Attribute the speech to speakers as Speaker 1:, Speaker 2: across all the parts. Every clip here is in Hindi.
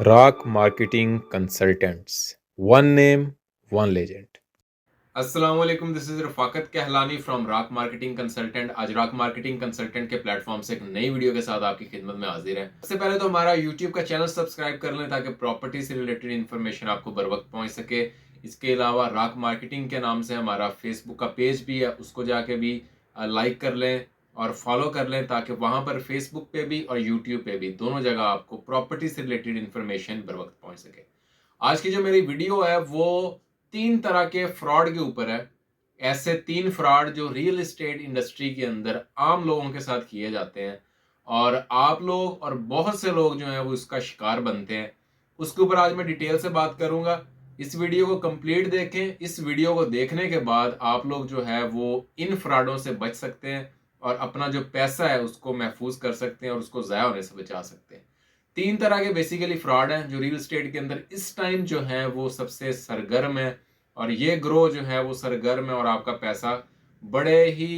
Speaker 1: Rock marketing consultants, one name one legend.
Speaker 2: अस्सलाम वालेकुम, this is Rafaqat Kahlani from rock marketing consultant. आज रॉक मार्केटिंग कंसल्टेंट के प्लेटफॉर्म से एक नई वीडियो के साथ आपकी खिदमत में हाजिर है। सबसे पहले तो हमारा यूट्यूब का चैनल सब्सक्राइब कर लें ताकि प्रॉपर्टी से रिलेटेड इन्फॉर्मेशन आपको बर वक्त पहुंच सके। इसके अलावा रॉक मार्केटिंग के नाम से हमारा फेसबुक का पेज भी है, उसको जाके भी लाइक कर लें और फॉलो कर लें ताकि वहां पर फेसबुक पे भी और यूट्यूब पे भी दोनों जगह आपको प्रॉपर्टी से रिलेटेड इन्फॉर्मेशन बर वक्त पहुंच सके। आज की जो मेरी वीडियो है वो 3 तरह के फ्रॉड के ऊपर है। ऐसे 3 फ्रॉड जो रियल एस्टेट इंडस्ट्री के अंदर आम लोगों के साथ किए जाते हैं और आप लोग और बहुत से लोग जो हैं वो इसका शिकार बनते हैं। उसके ऊपर आज मैं डिटेल से बात करूंगा। इस वीडियो को कंप्लीट देखें। इस वीडियो को देखने के बाद आप लोग जो है वो इन फ्रॉडों से बच सकते हैं और अपना जो पैसा है उसको महफूज कर सकते हैं और उसको ज़ाया होने से बचा सकते हैं। 3 तरह के बेसिकली फ्रॉड हैं जो रियल एस्टेट के अंदर इस टाइम जो है वो सबसे सरगर्म है और ये ग्रो जो है वो सरगर्म है और आपका पैसा बड़े ही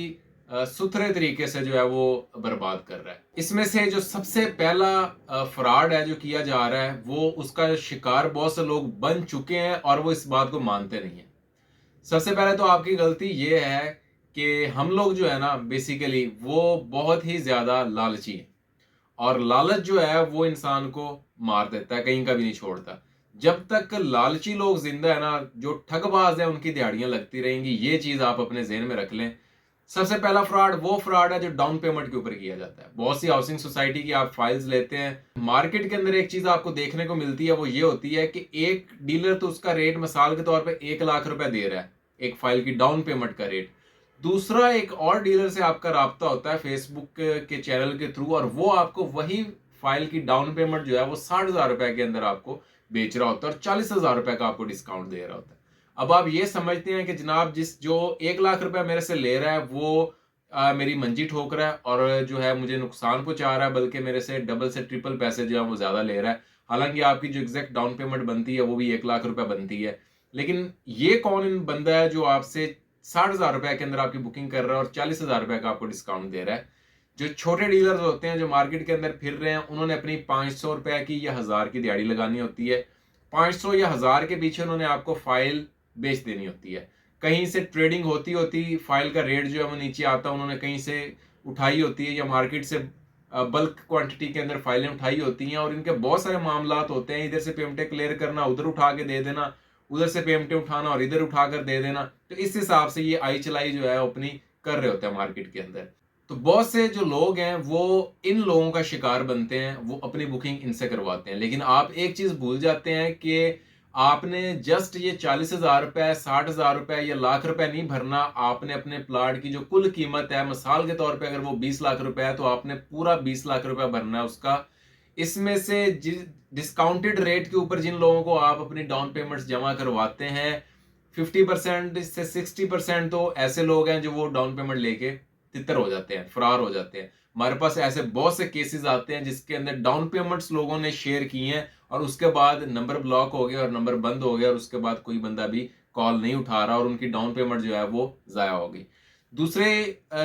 Speaker 2: सुथरे तरीके से जो है वो बर्बाद कर रहा है। इसमें से जो सबसे पहला फ्रॉड है जो किया जा रहा है वो उसका शिकार बहुत से लोग बन चुके हैं और वो इस बात को मानते नहीं है। सबसे पहले तो आपकी गलती ये है कि हम लोग जो है ना बेसिकली वो बहुत ही ज्यादा लालची है और लालच जो है वो इंसान को मार देता है, कहीं का भी नहीं छोड़ता। जब तक लालची लोग जिंदा है ना, जो ठगबाज है उनकी दिहाड़ियां लगती रहेंगी। ये चीज आप अपने ज़हन में रख लें। सबसे पहला फ्रॉड वो फ्रॉड है जो डाउन पेमेंट के ऊपर किया जाता है। बहुत सी हाउसिंग सोसाइटी की आप फाइल्स लेते हैं, मार्केट के अंदर एक चीज आपको देखने को मिलती है वो ये होती है कि एक डीलर तो उसका रेट मिसाल के तौर पर 1 लाख रुपए दे रहा है एक फाइल की डाउन पेमेंट का रेट। दूसरा एक और डीलर से आपका राब्ता होता है फेसबुक के चैनल के थ्रू और वो आपको वही फाइल की डाउन पेमेंट जो है वो 60,000 रुपए के अंदर आपको बेच रहा होता है और 40,000 रुपए का आपको डिस्काउंट दे रहा होता है। अब आप ये समझते हैं कि जनाब जिस जो 1 लाख रुपए मेरे से ले रहा है वो मेरी मंजी ठोक रहा है और जो है मुझे नुकसान पहुंचा रहा है, बल्कि मेरे से डबल से ट्रिपल पैसे जो है वो ज्यादा ले रहा है। हालांकि आपकी जो एग्जैक्ट डाउन पेमेंट बनती है वो भी 1 लाख रुपए बनती है। लेकिन ये कौन बंदा है जो आपसे 60,000 रुपए के अंदर आपकी बुकिंग कर रहा है और 40,000 रुपए का आपको डिस्काउंट दे रहा है? जो छोटे डीलर्स होते हैं जो मार्केट के अंदर फिर रहे हैं, उन्होंने अपनी 500 रुपए की या 1000 की दिहाड़ी लगानी होती है। 500 या 1000 के पीछे उन्होंने आपको फाइल बेच देनी होती है। कहीं से ट्रेडिंग होती होती फाइल का रेट जो है वो नीचे आता है, उन्होंने कहीं से उठाई होती है या मार्केट से बल्क क्वांटिटी के अंदर फाइलें उठाई होती हैं और इनके बहुत सारे मामला होते हैं। इधर से पेमेंटें क्लियर करना, उधर उठा के दे देना, उधर से पेमेंटें उठाना और इधर उठाकर दे देना। तो इस हिसाब से ये आई चलाई जो है अपनी कर रहे होते हैं मार्केट के अंदर। तो बहुत से जो लोग हैं वो इन लोगों का शिकार बनते हैं, वो अपनी बुकिंग इनसे करवाते हैं। लेकिन आप एक चीज भूल जाते हैं कि आपने जस्ट ये 40,000 रुपए, 60,000 रुपए या लाख रुपए नहीं भरना। आपने अपने प्लाट की जो कुल कीमत है, मिसाल के तौर पे अगर वो 20 लाख रुपए है तो आपने पूरा 20 लाख रुपए भरना है उसका। इसमें से डिस्काउंटेड रेट के ऊपर जिन लोगों को आप अपनी डाउन पेमेंट्स जमा करवाते हैं 50% से 60% तो ऐसे लोग हैं जो वो डाउन पेमेंट लेके तितर हो जाते हैं, फरार हो जाते हैं। हमारे पास ऐसे बहुत से केसेस आते हैं जिसके अंदर डाउन पेमेंट्स लोगों ने शेयर की हैं और उसके बाद नंबर ब्लॉक हो गया और नंबर बंद हो गया और उसके बाद कोई बंदा भी कॉल नहीं उठा रहा और उनकी डाउन पेमेंट जो है वो जाया हो गई। दूसरे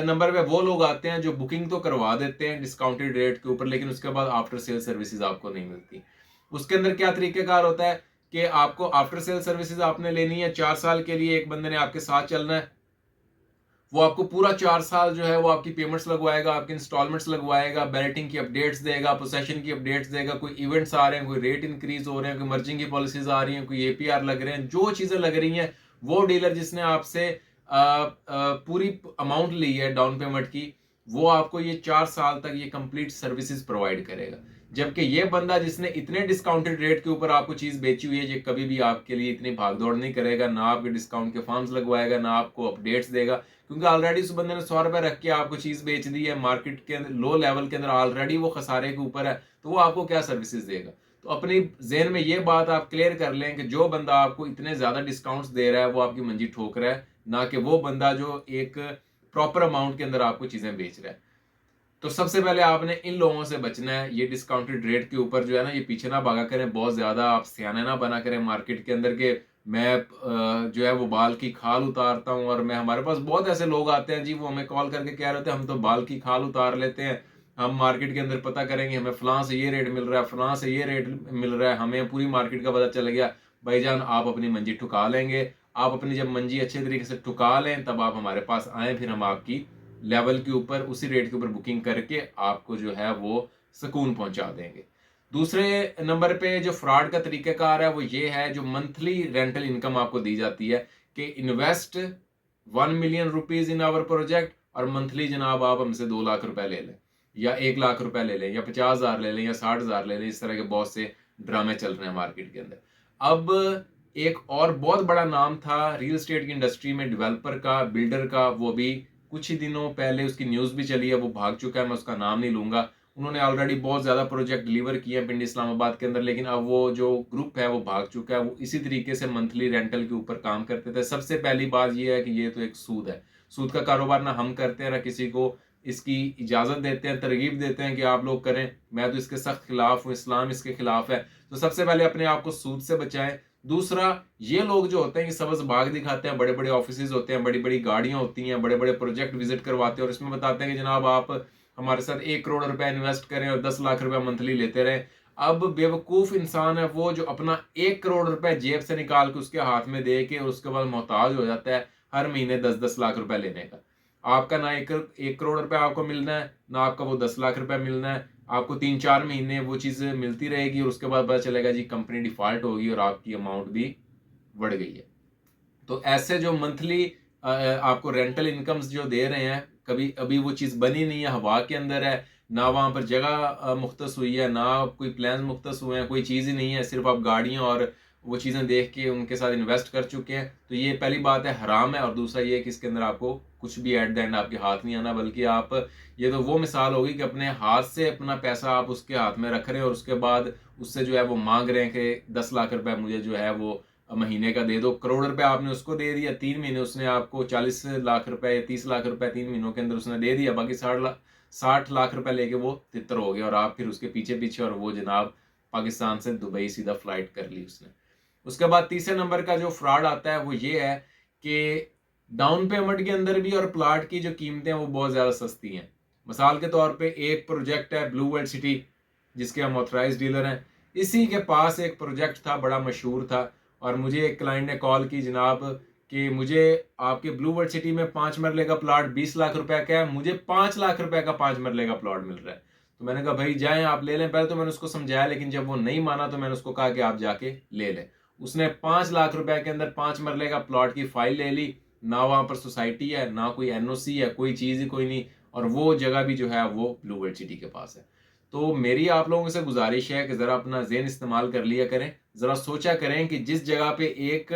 Speaker 2: नंबर पे वो लोग आते हैं जो बुकिंग तो करवा देते हैं डिस्काउंटेड रेट के ऊपर, लेकिन उसके बाद आफ्टर सेल सर्विसेज आपको नहीं मिलती। उसके अंदर क्या तरीकेकार होता है कि आपको आफ्टर सेल सर्विसेज आपने लेनी है 4 साल के लिए। एक बंदे ने आपके साथ चलना है, वो आपको पूरा 4 साल जो है वो आपकी पेमेंट्स लगवाएगा, आपकी इंस्टॉलमेंट्स लगवाएगा, बैलेटिंग की अपडेट्स देगा, पोसेशन की अपडेट्स देगा, कोई इवेंट्स आ रहे हैं, कोई रेट इंक्रीज हो रहे हैं, कोई मर्जिंग की पॉलिसीज आ रही हैं, कोई एपीआर लग रहे हैं, जो चीजें लग रही हैं वो डीलर जिसने आपसे पूरी अमाउंट ली है डाउन पेमेंट की, वो आपको ये 4 साल तक ये कंप्लीट सर्विसेज प्रोवाइड करेगा। जबकि ये बंदा जिसने इतने डिस्काउंटेड रेट के ऊपर आपको चीज बेची हुई है, ये कभी भी आपके लिए इतनी भागदौड़ नहीं करेगा, ना आपके डिस्काउंट के फॉर्म्स लगवाएगा, ना आपको अपडेट्स देगा, क्योंकि ऑलरेडी उस बंदे ने 100 रुपए रख के आपको चीज बेच दी है मार्केट के अंदर, लो लेवल के अंदर ऑलरेडी वो खसारे के ऊपर है, तो वो आपको क्या सर्विसेज देगा? तो अपनी जेहन में ये बात आप क्लियर कर लें कि जो बंदा आपको इतने ज्यादा डिस्काउंट्स दे रहा है वो आपकी मंजी ठोक रहा है, ना कि वो बंदा जो एक प्रॉपर अमाउंट के अंदर आपको चीजें बेच रहा है। तो सबसे पहले आपने इन लोगों से बचना है। ये डिस्काउंटेड रेट के ऊपर जो है ना, ये पीछे ना भागा करें, बहुत ज्यादा आप सियाने ना बना करें मार्केट के अंदर के मैं जो है वो बाल की खाल उतारता हूँ। और मैं हमारे पास बहुत ऐसे लोग आते हैं जी, वो हमें कॉल करके कह रहे थे हम तो बाल की खाल उतार लेते हैं, हम मार्केट के अंदर पता करेंगे हमें फलां से ये रेट मिल रहा है, फलां से ये रेट मिल रहा है, हमें पूरी मार्केट का पता चल गया, भाईजान आप अपनी मंजी ठुका लेंगे। आप अपनी जब मंजी अच्छे तरीके से ठुका लें तब आप हमारे पास आए, फिर हम आपकी लेवल के ऊपर उसी रेट के ऊपर बुकिंग करके आपको जो है वो सुकून पहुंचा देंगे। दूसरे नंबर पे जो फ्रॉड का तरीकाकार है वो ये है, जो मंथली रेंटल इनकम आपको दी जाती है कि invest 1 million rupees in our project और मंथली जनाब आप हमसे 2 लाख रुपए ले लें या 1 लाख रुपए ले लें या 50,000 ले लें या 60,000 ले लें। इस तरह के बहुत से ड्रामे चल रहे हैं मार्केट के अंदर। अब एक और बहुत बड़ा नाम था रियल एस्टेट की इंडस्ट्री में डेवलपर का, बिल्डर का, वो भी कुछ ही दिनों पहले उसकी न्यूज़ भी चली है, वो भाग चुका है, मैं उसका नाम नहीं लूंगा। उन्होंने ऑलरेडी बहुत ज़्यादा प्रोजेक्ट डिलीवर किए हैं पिंडी इस्लामाबाद के अंदर, लेकिन अब वो जो ग्रुप है वो भाग चुका है। वो इसी तरीके से मंथली रेंटल के ऊपर काम करते थे। सबसे पहली बात ये है कि ये तो एक सूद है। सूद का कारोबार ना हम करते हैं ना किसी को इसकी इजाज़त देते हैं, तरगीब देते हैं कि आप लोग करें। मैं तो इसके सख्त खिलाफ हूँ, इस्लाम इसके खिलाफ है। तो सबसे पहले अपने आप को सूद से बचाएं। दूसरा, ये लोग जो होते हैं कि सबज बाग दिखाते हैं, बड़े बड़े ऑफिस होते हैं, बड़ी बड़ी गाड़ियां होती हैं, बड़े बड़े प्रोजेक्ट विजिट करवाते हैं और इसमें बताते हैं कि जनाब आप हमारे साथ 1 करोड़ रुपए इन्वेस्ट करें और 10 लाख रुपए मंथली लेते रहें। अब बेवकूफ इंसान है वो जो अपना 1 करोड़ रुपए जेब से निकाल के उसके हाथ में दे के और उसके बाद मोहताज हो जाता है हर महीने 10-10 लाख रुपए लेने का। आपका ना 1 करोड़ रुपए आपको मिलना है, ना आपका वो 10 लाख रुपए मिलना है। आपको 3-4 महीने वो चीज़ मिलती रहेगी और उसके बाद पता चलेगा जी कंपनी डिफॉल्ट होगी और आपकी अमाउंट भी बढ़ गई है। तो ऐसे जो मंथली आपको रेंटल इनकम्स जो दे रहे हैं, कभी अभी वो चीज़ बनी नहीं है, हवा के अंदर है, ना वहाँ पर जगह मुख्तस हुई है, ना कोई प्लान मुख्तस हुए हैं, कोई चीज़ ही नहीं है, सिर्फ आप गाड़ियाँ और वो चीज़ें देख के उनके साथ इन्वेस्ट कर चुके हैं। तो ये पहली बात है, हराम है। और दूसरा ये कि इसके अंदर आपको कुछ भी एट द एंड आपके हाथ नहीं आना, बल्कि आप, ये तो वो मिसाल होगी कि अपने हाथ से अपना पैसा आप उसके हाथ में रख रहे हैं और उसके बाद उससे जो है वो मांग रहे हैं कि 10 लाख रुपए मुझे जो है वो महीने का दे दो। करोड़ रुपए आपने उसको दे दिया, 3 महीने उसने आपको 40 लाख रुपए या 30 लाख रुपए 3 महीनों के अंदर उसने दे दिया, बाकी 60 लाख रुपए लेके वो तितर हो गया और आप फिर उसके पीछे पीछे, और वो जनाब पाकिस्तान से दुबई सीधा फ्लाइट कर ली उसने। उसके बाद तीसरे नंबर का जो फ्रॉड आता है वो ये है कि डाउन पेमेंट के अंदर भी और प्लाट की जो कीमतें हैं वो बहुत ज़्यादा सस्ती हैं। मिसाल के तौर पे एक प्रोजेक्ट है ब्लू वर्ल्ड सिटी, जिसके हम ऑथराइज डीलर हैं। इसी के पास एक प्रोजेक्ट था, बड़ा मशहूर था, और मुझे एक क्लाइंट ने कॉल की, जनाब कि मुझे आपके ब्लू वर्ल्ड सिटी में 5 मरले का प्लॉट 20 लाख रुपए का है, मुझे 5 लाख रुपए का 5 मरले का प्लॉट मिल रहा है। तो मैंने कहा भाई जाएं आप ले लें। पहले तो मैंने उसको समझाया, लेकिन जब वो नहीं माना तो मैंने उसको कहा कि आप जाके ले लें। उसने 5 लाख रुपए के अंदर 5 मरले का प्लॉट की फाइल ले ली। ना वहां पर सोसाइटी है, ना कोई एनओसी है, कोई चीज ही कोई नहीं, और वो जगह भी जो है वो ब्लू वर्ल्ड सिटी के पास है। तो मेरी आप लोगों से गुजारिश है कि जरा अपना ज़हन इस्तेमाल कर लिया करें, जरा सोचा करें कि जिस जगह पे एक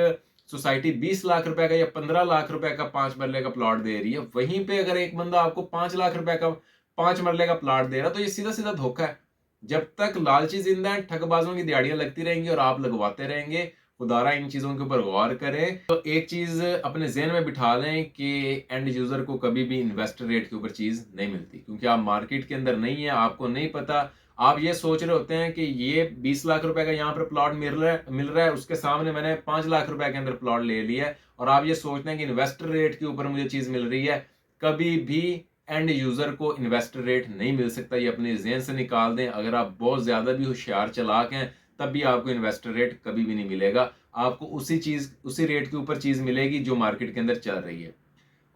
Speaker 2: सोसाइटी 20 लाख रुपए का या 15 लाख रुपए का 5 मरले का प्लॉट दे रही है, वहीं पे अगर एक बंदा आपको 5 लाख रुपए का 5 मरले का प्लॉट दे रहा है, तो ये सीधा सीधा धोखा है। जब तक लालची जिंदा है, ठगबाजों की दिहाड़ियां लगती रहेंगी और आप लगवाते रहेंगे। खुदारा इन चीजों के ऊपर गौर करें। तो एक चीज अपने जहन में बिठा लें कि एंड यूजर को कभी भी इन्वेस्टर रेट के ऊपर चीज नहीं मिलती, क्योंकि आप मार्केट के अंदर नहीं है, आपको नहीं पता। आप ये सोच रहे होते हैं कि ये 20 लाख रुपए का यहाँ पर प्लॉट मिल रहा है, उसके सामने मैंने 5 लाख रुपए के अंदर प्लॉट ले लिया है, और आप ये सोचते हैं कि इन्वेस्टर रेट के ऊपर मुझे चीज मिल रही है। कभी भी एंड यूजर को इन्वेस्टर रेट नहीं मिल सकता, ये अपने जहन से निकाल दें। अगर आप बहुत ज्यादा भी होशियार चालाक हैं तब भी आपको इन्वेस्टर रेट कभी भी नहीं मिलेगा। आपको उसी रेट के ऊपर चीज मिलेगी जो मार्केट के अंदर चल रही है।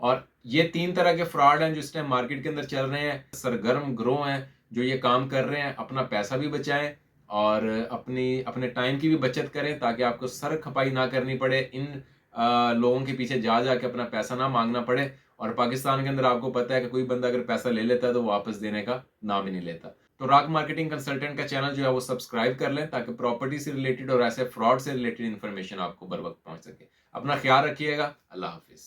Speaker 2: और ये 3 तरह के फ्रॉड हैं जो इस टाइम मार्केट के अंदर चल रहे हैं। सरगर्म ग्रोह हैं जो ये काम कर रहे हैं। अपना पैसा भी बचाएं और अपने टाइम की भी बचत करें, ताकि आपको सर खपाई ना करनी पड़े, इन लोगों के पीछे जा जाके अपना पैसा ना मांगना पड़े। और पाकिस्तान के अंदर आपको पता है कि कोई बंदा अगर पैसा ले लेता है तो वापस देने का नाम ही नहीं लेता। तो रॉक मार्केटिंग कंसल्टेंट का चैनल जो है वो सब्सक्राइब कर लें, ताकि प्रॉपर्टी से रिलेटेड और ऐसे फ्रॉड से रिलेटेड इन्फॉर्मेशन आपको बर वक्त पहुंच सके। अपना ख्याल रखिएगा। अल्लाह हाफिज।